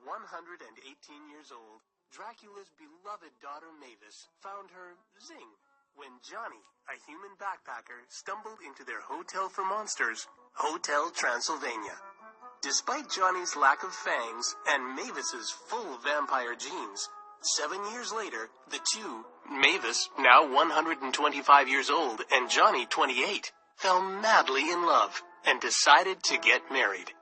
118 years old, Dracula's beloved daughter Mavis found her zing when Johnny, a human backpacker, stumbled into their hotel for monsters, Hotel Transylvania. Despite Johnny's lack of fangs and Mavis's full vampire genes, 7 years later, the two, Mavis, now 125 years old, and Johnny, 28, fell madly in love and decided to get married.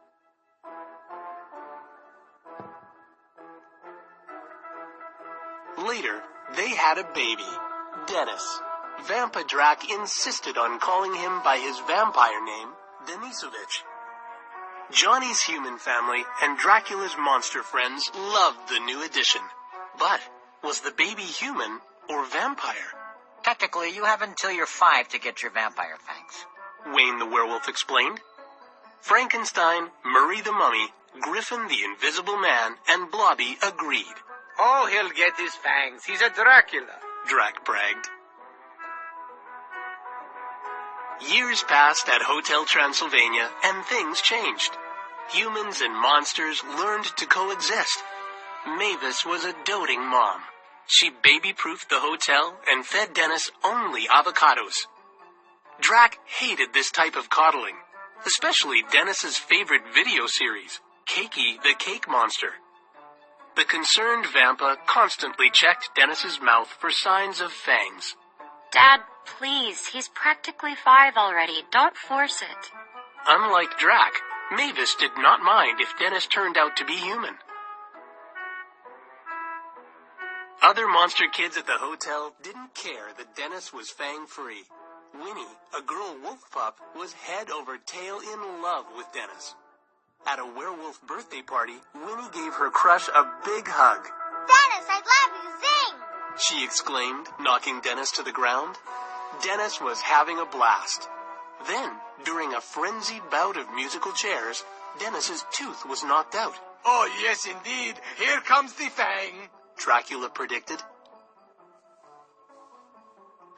Later, they had a baby, Dennis. Vampa Drac insisted on calling him by his vampire name, Denisovich. Johnny's human family and Dracula's monster friends loved the new addition. But was the baby human or vampire? Technically, you have until you're 5 to get your vampire fangs, Wayne the werewolf explained. Frankenstein, Murray the mummy, Griffin the invisible man, and Blobby agreed. Oh, he'll get his fangs. He's a Dracula, Drac bragged. Years passed at Hotel Transylvania, and things changed. Humans and monsters learned to coexist. Mavis was a doting mom. She baby-proofed the hotel and fed Dennis only avocados. Drac hated this type of coddling, especially Dennis's favorite video series, Cakey the Cake Monster. The concerned Vampa constantly checked Dennis's mouth for signs of fangs. Dad, please, he's practically 5 already. Don't force it. Unlike Drac, Mavis did not mind if Dennis turned out to be human. Other monster kids at the hotel didn't care that Dennis was fang-free. Winnie, a girl wolf pup, was head over tail in love with Dennis. At a werewolf birthday party, Winnie gave her crush a big hug. Dennis, I love you, zing! She exclaimed, knocking Dennis to the ground. Dennis was having a blast. Then, during a frenzied bout of musical chairs, Dennis's tooth was knocked out. Oh, yes, indeed. Here comes the fang, Dracula predicted.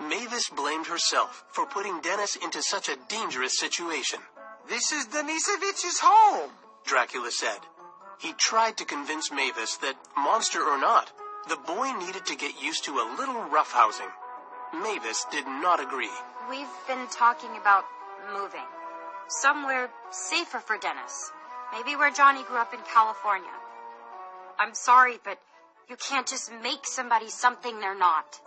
Mavis blamed herself for putting Dennis into such a dangerous situation. This is Denisovich's home, Dracula said. He tried to convince Mavis that, monster or not, the boy needed to get used to a little roughhousing. Mavis did not agree. We've been talking about moving. Somewhere safer for Dennis. Maybe where Johnny grew up in California. I'm sorry, but you can't just make somebody something they're not.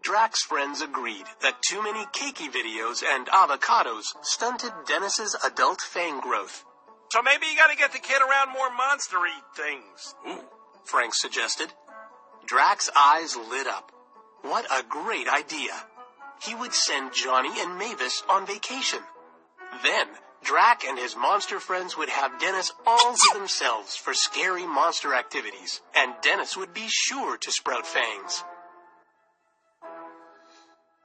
Drac's friends agreed that too many cakey videos and avocados stunted Dennis's adult fang growth. So maybe you gotta get the kid around more monster-y things. Ooh, Frank suggested. Drac's eyes lit up. What a great idea. He would send Johnny and Mavis on vacation. Then, Drac and his monster friends would have Dennis all to themselves for scary monster activities, and Dennis would be sure to sprout fangs.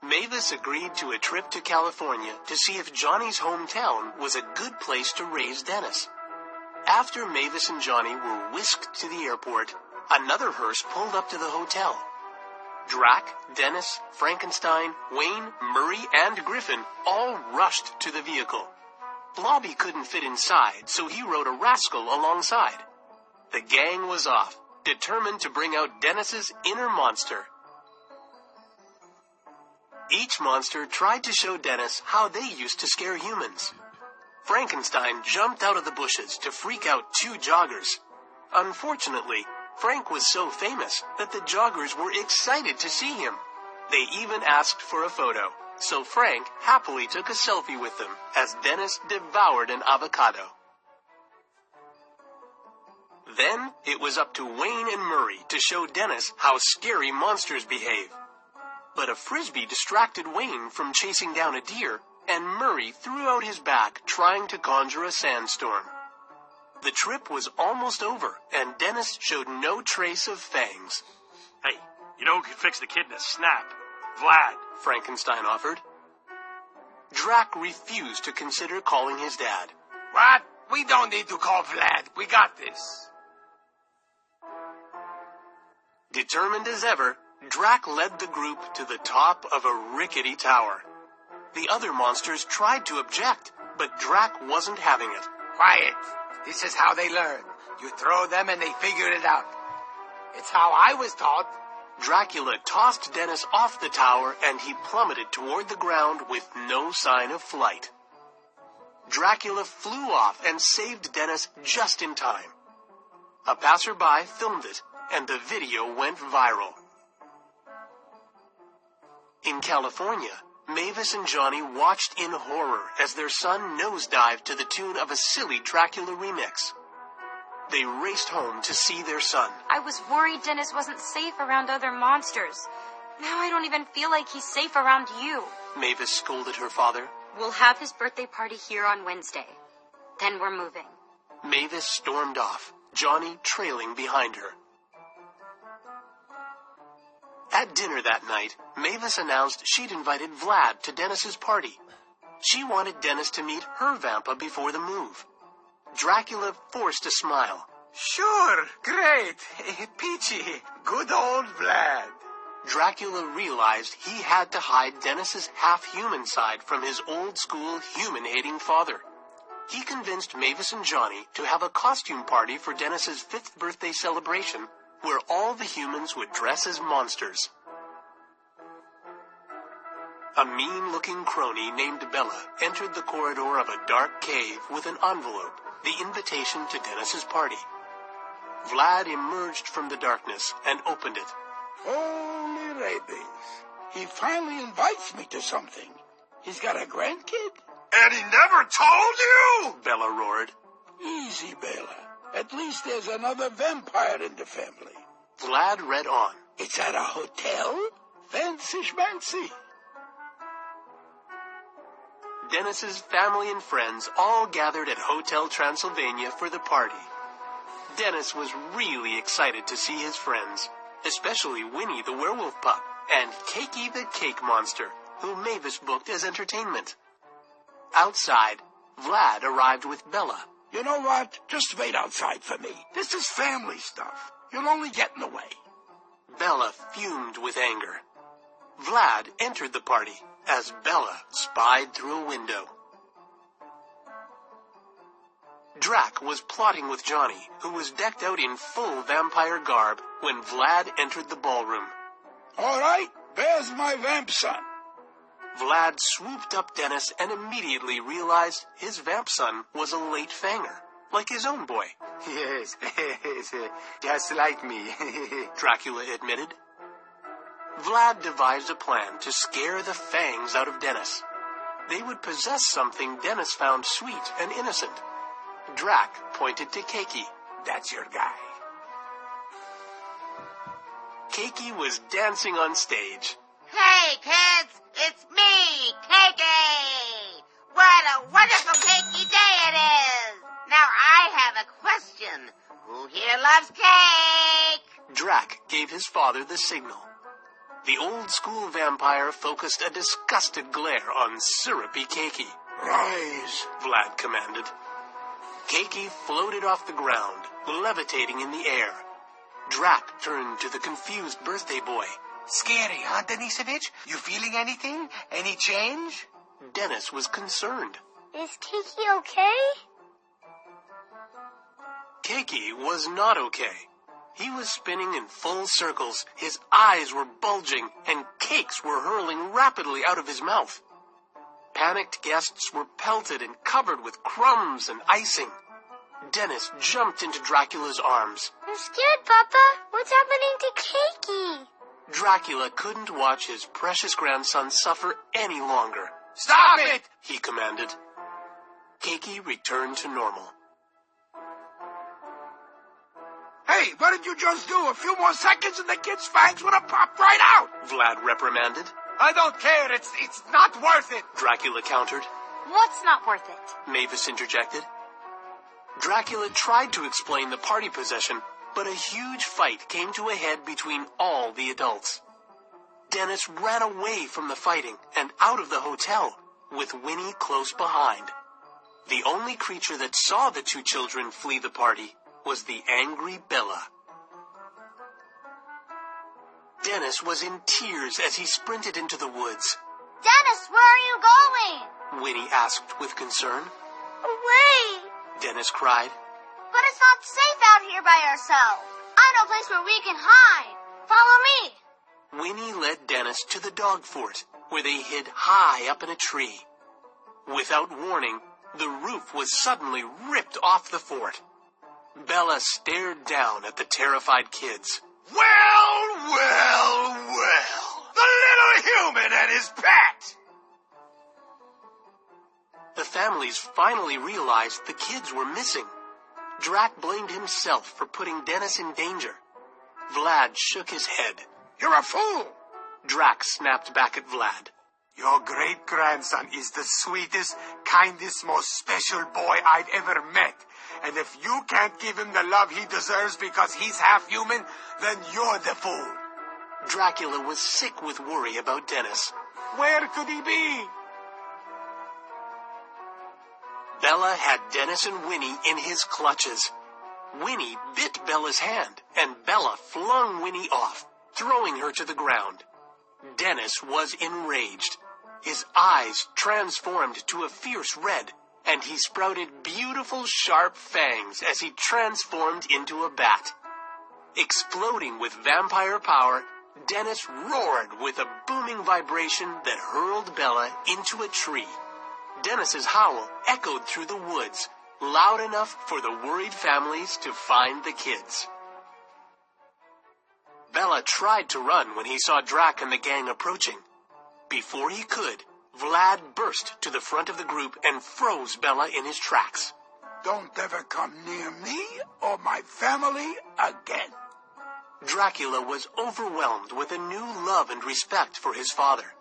Mavis agreed to a trip to California to see if Johnny's hometown was a good place to raise Dennis. After Mavis and Johnny were whisked to the airport, another hearse pulled up to the hotel. Drac, Dennis, Frankenstein, Wayne, Murray, and Griffin all rushed to the vehicle. Blobby couldn't fit inside, so he rode a rascal alongside. The gang was off, determined to bring out Dennis's inner monster. Each monster tried to show Dennis how they used to scare humans. Frankenstein jumped out of the bushes to freak out 2 joggers. Unfortunately, Frank was so famous that the joggers were excited to see him. They even asked for a photo, so Frank happily took a selfie with them as Dennis devoured an avocado. Then it was up to Wayne and Murray to show Dennis how scary monsters behave. But a frisbee distracted Wayne from chasing down a deer, and Murray threw out his back trying to conjure a sandstorm. The trip was almost over, and Dennis showed no trace of fangs. Hey, you know who can fix the kid in a snap? Vlad, Frankenstein offered. Drac refused to consider calling his dad. What? We don't need to call Vlad. We got this. Determined as ever, Drac led the group to the top of a rickety tower. The other monsters tried to object, but Drac wasn't having it. Quiet. This is how they learn. You throw them and they figure it out. It's how I was taught. Dracula tossed Dennis off the tower and he plummeted toward the ground with no sign of flight. Dracula flew off and saved Dennis just in time. A passerby filmed it and the video went viral. In California, Mavis and Johnny watched in horror as their son nosedived to the tune of a silly Dracula remix. They raced home to see their son. I was worried Dennis wasn't safe around other monsters. Now I don't even feel like he's safe around you. Mavis scolded her father. We'll have his birthday party here on Wednesday. Then we're moving. Mavis stormed off, Johnny trailing behind her. At dinner that night, Mavis announced she'd invited Vlad to Dennis's party. She wanted Dennis to meet her Vampa before the move. Dracula forced a smile. Sure, great. Peachy, good old Vlad. Dracula realized he had to hide Dennis's half-human side from his old-school human-hating father. He convinced Mavis and Johnny to have a costume party for Dennis's 5th birthday celebration where all the humans would dress as monsters. A mean-looking crony named Bella entered the corridor of a dark cave with an envelope, the invitation to Dennis's party. Vlad emerged from the darkness and opened it. Holy rabies. He finally invites me to something. He's got a grandkid? And he never told you? Bella roared. Easy, Bella. At least there's another vampire in the family. Vlad read on. It's at a hotel? Fancy schmancy. Dennis's family and friends all gathered at Hotel Transylvania for the party. Dennis was really excited to see his friends, especially Winnie the werewolf pup and Cakey the cake monster, who Mavis booked as entertainment. Outside, Vlad arrived with Bella. You know what? Just wait outside for me. This is family stuff. You'll only get in the way. Bella fumed with anger. Vlad entered the party as Bella spied through a window. Drac was plotting with Johnny, who was decked out in full vampire garb, when Vlad entered the ballroom. All right, there's my vamp son. Vlad swooped up Dennis and immediately realized his vamp son was a late fanger, like his own boy. Yes, just like me. Dracula admitted. Vlad devised a plan to scare the fangs out of Dennis. They would possess something Dennis found sweet and innocent. Drac pointed to Cakey. That's your guy. Cakey was dancing on stage. Hey, kids, it's me, Cakey. What a wonderful cakey day it is. Now I have a question. Who here loves cake? Drac gave his father the signal. The old-school vampire focused a disgusted glare on syrupy Cakey. Rise, Vlad commanded. Cakey floated off the ground, levitating in the air. Drac turned to the confused birthday boy. Scary, huh, Denisovich? You feeling anything? Any change? Dennis was concerned. Is Cakey okay? Cakey was not okay. He was spinning in full circles, his eyes were bulging, and cakes were hurling rapidly out of his mouth. Panicked guests were pelted and covered with crumbs and icing. Dennis jumped into Dracula's arms. I'm scared, Papa. What's happening to Cakey? Dracula couldn't watch his precious grandson suffer any longer. Stop it! He commanded. Cakey returned to normal. Hey, what did you just do? A few more seconds and the kid's fangs would have popped right out. Vlad reprimanded. I don't care. It's not worth it. Dracula countered. What's not worth it? Mavis interjected. Dracula tried to explain the party possession, but a huge fight came to a head between all the adults. Dennis ran away from the fighting and out of the hotel, with Winnie close behind. The only creature that saw the two children flee the party was the angry Bella. Dennis was in tears as he sprinted into the woods. Dennis, where are you going? Winnie asked with concern. Away. Dennis cried. But it's not safe out here by ourselves. I know a place where we can hide. Follow me. Winnie led Dennis to the dog fort, where they hid high up in a tree. Without warning, the roof was suddenly ripped off the fort. Bella stared down at the terrified kids. Well, well, well. The little human and his pet! The families finally realized the kids were missing. Drac blamed himself for putting Dennis in danger. Vlad shook his head. You're a fool. Drac snapped back at Vlad. Your great-grandson is the sweetest, kindest, most special boy I've ever met. And if you can't give him the love he deserves because he's half human, then you're the fool. Dracula was sick with worry about Dennis. Where could he be? Bella had Dennis and Winnie in his clutches. Winnie bit Bella's hand, and Bella flung Winnie off, throwing her to the ground. Dennis was enraged. His eyes transformed to a fierce red, and he sprouted beautiful sharp fangs as he transformed into a bat. Exploding with vampire power, Dennis roared with a booming vibration that hurled Bella into a tree. Dennis's howl echoed through the woods, loud enough for the worried families to find the kids. Bella tried to run when he saw Drac and the gang approaching. Before he could, Vlad burst to the front of the group and froze Bella in his tracks. Don't ever come near me or my family again. Dracula was overwhelmed with a new love and respect for his father.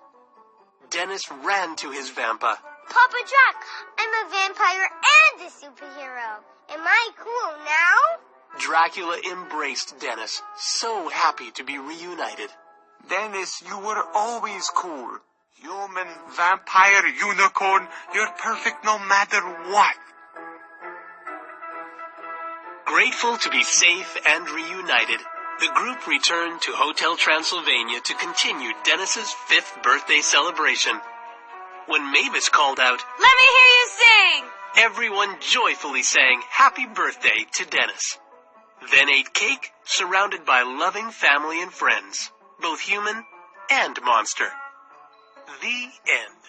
Dennis ran to his vampa. Papa Drac, I'm a vampire and a superhero. Am I cool now? Dracula embraced Dennis, so happy to be reunited. Dennis, you were always cool. Human, vampire, unicorn, you're perfect no matter what. Grateful to be safe and reunited, the group returned to Hotel Transylvania to continue Dennis's 5th birthday celebration. When Mavis called out, Let me hear you sing! Everyone joyfully sang happy birthday to Dennis. Then ate cake, surrounded by loving family and friends, both human and monster. The end.